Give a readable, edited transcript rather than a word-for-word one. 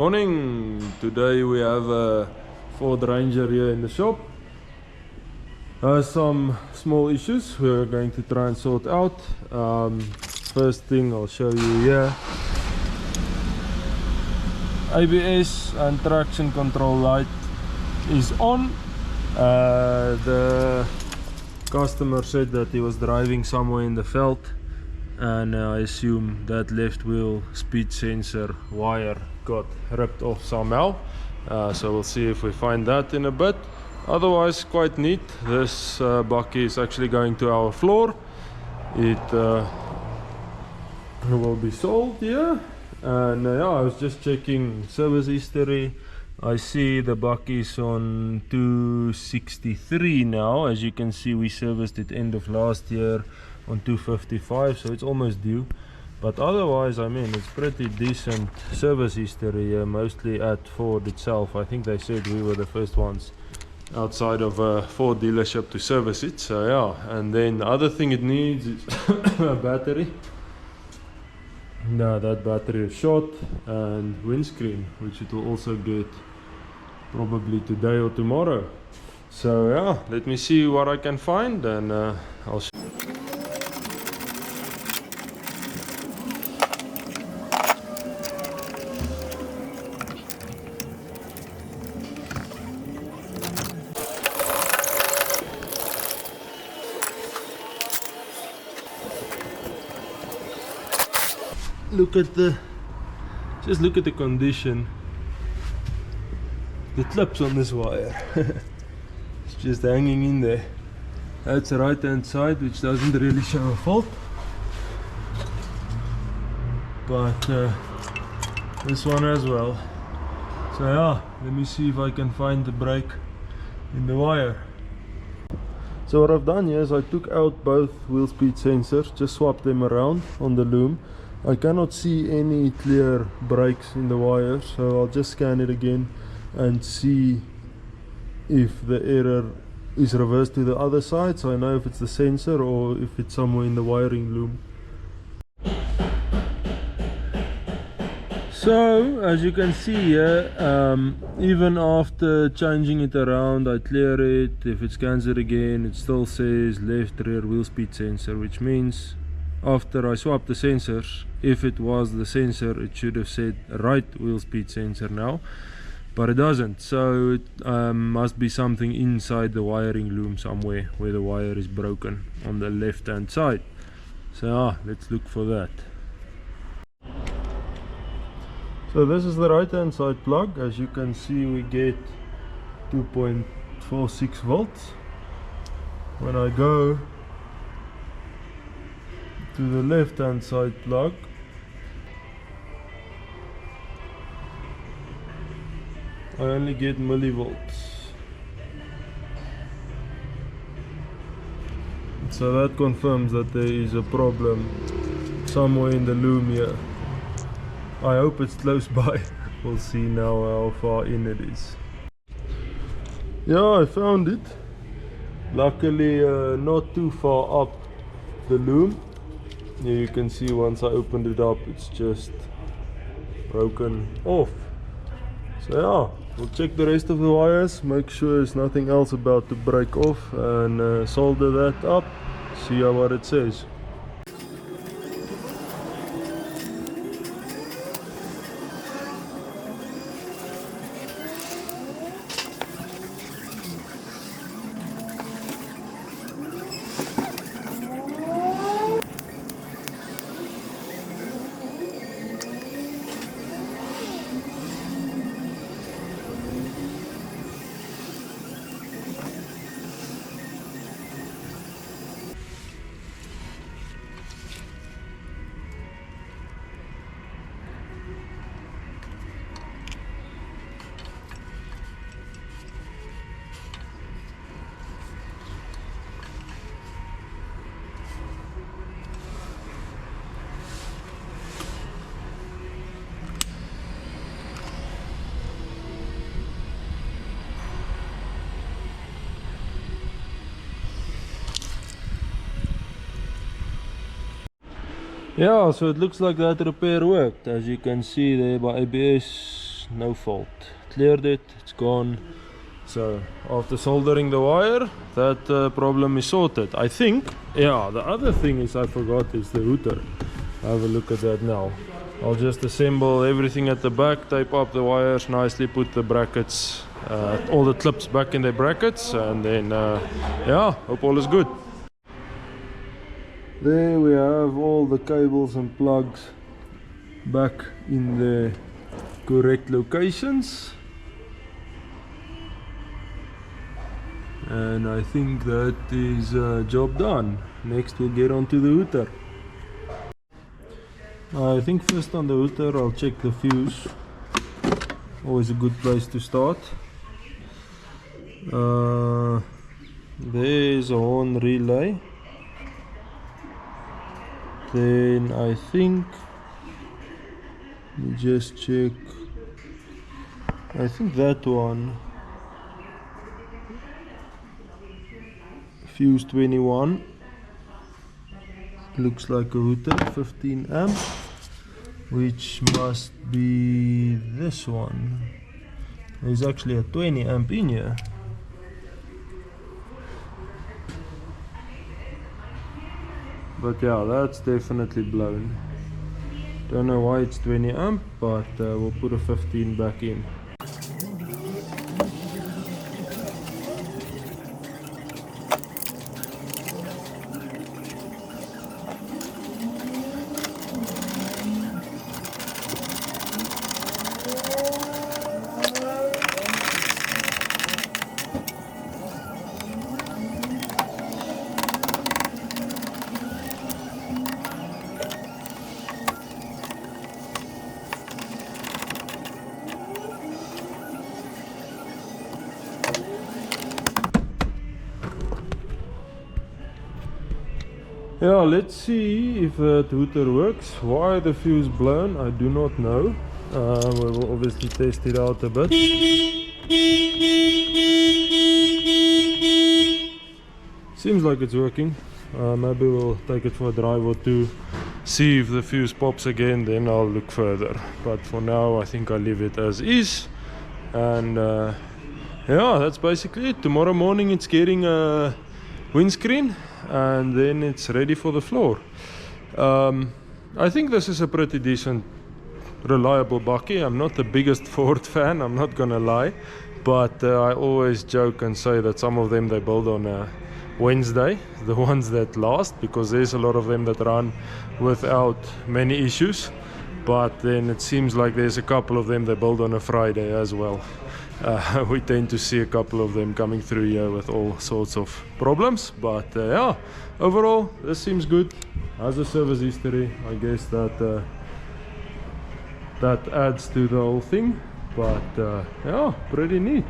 Morning! Today we have a Ford Ranger here in the shop. Some small issues we're going to try and sort out. First thing I'll show you here. ABS and traction control light is on. The customer said that he was driving somewhere in the veld, and I assume that left wheel speed sensor wire got ripped off somehow. So we'll see if we find that in a bit. Otherwise, quite neat. This bucky is actually going to our floor. It will be sold here. And yeah, I was just checking service history. I see the bucky is on 263 now. As you can see, we serviced it end of last year on 255, so it's almost due. But otherwise, I mean, it's pretty decent service history, mostly at Ford itself. I think they said we were the first ones outside of a Ford dealership to service it. So yeah, and then the other thing it needs is a battery. Now that battery is short, and windscreen, which it will also get probably today or tomorrow. So yeah, let me see what I can find, and I'll show. Just look at the condition. The clips on this wire. It's just hanging in there. That's the right hand side, which doesn't really show a fault. But this one as well. So yeah, let me see if I can find the break in the wire. So what I've done here is I took out both wheel speed sensors, just swapped them around on the loom. I cannot see any clear breaks in the wire, so I'll just scan it again and see if the error is reversed to the other side, so I know if it's the sensor or if it's somewhere in the wiring loom. So as you can see here, even after changing it around, I clear it. If it scans it again, it still says left rear wheel speed sensor, which means after I swapped the sensors, if it was the sensor, it should have said right wheel speed sensor now, but it doesn't. So it must be something inside the wiring loom somewhere where the wire is broken on the left hand side. So let's look for that. So this is the right hand side plug. As you can see, we get 2.46 volts. When I go to the left hand side plug, I only get millivolts. So that confirms that there is a problem somewhere in the loom here. I hope it's close by. We'll see now how far in it is. Yeah, I found it. Luckily not too far up the loom. Here you can see once I opened it up, it's just broken off. So yeah, we'll check the rest of the wires, make sure there's nothing else about to break off, and solder that up, see what it says. Yeah, so it looks like that repair worked. As you can see there by ABS, no fault. Cleared it, it's gone. So after soldering the wire, that problem is sorted, I think. Yeah, the other thing is I forgot is the hooter. Have a look at that now. I'll just assemble everything at the back, tape up the wires nicely, put the brackets, all the clips back in their brackets, and then yeah, hope all is good. There we have all the cables and plugs back in the correct locations. And I think that is job done. Next we'll get on to the hooter. I think first on the hooter I'll check the fuse. Always a good place to start. There's a horn relay. Then I think, let me just check. I think that one, fuse 21, looks like a hooter, 15 amp, which must be this one. There's actually a 20 amp in here. But yeah, that's definitely blown. Don't know why it's 20 amp, but we'll put a 15 back in. Yeah, let's see if that hooter works. Why the fuse blown, I do not know. We will obviously test it out a bit. Seems like it's working. Maybe we'll take it for a drive or two, see if the fuse pops again, then I'll look further. But for now I think I'll leave it as is. And yeah, that's basically it. Tomorrow morning it's getting a windscreen, and then it's ready for the floor. I think this is a pretty decent, reliable bakkie. I'm not the biggest Ford fan, I'm not gonna lie, but I always joke and say that some of them they build on a Wednesday, the ones that last, because there's a lot of them that run without many issues, but then it seems like there's a couple of them that build on a Friday as well. We tend to see a couple of them coming through here with all sorts of problems, but yeah, overall this seems good. Has a service history, I guess that that adds to the whole thing, but yeah, pretty neat.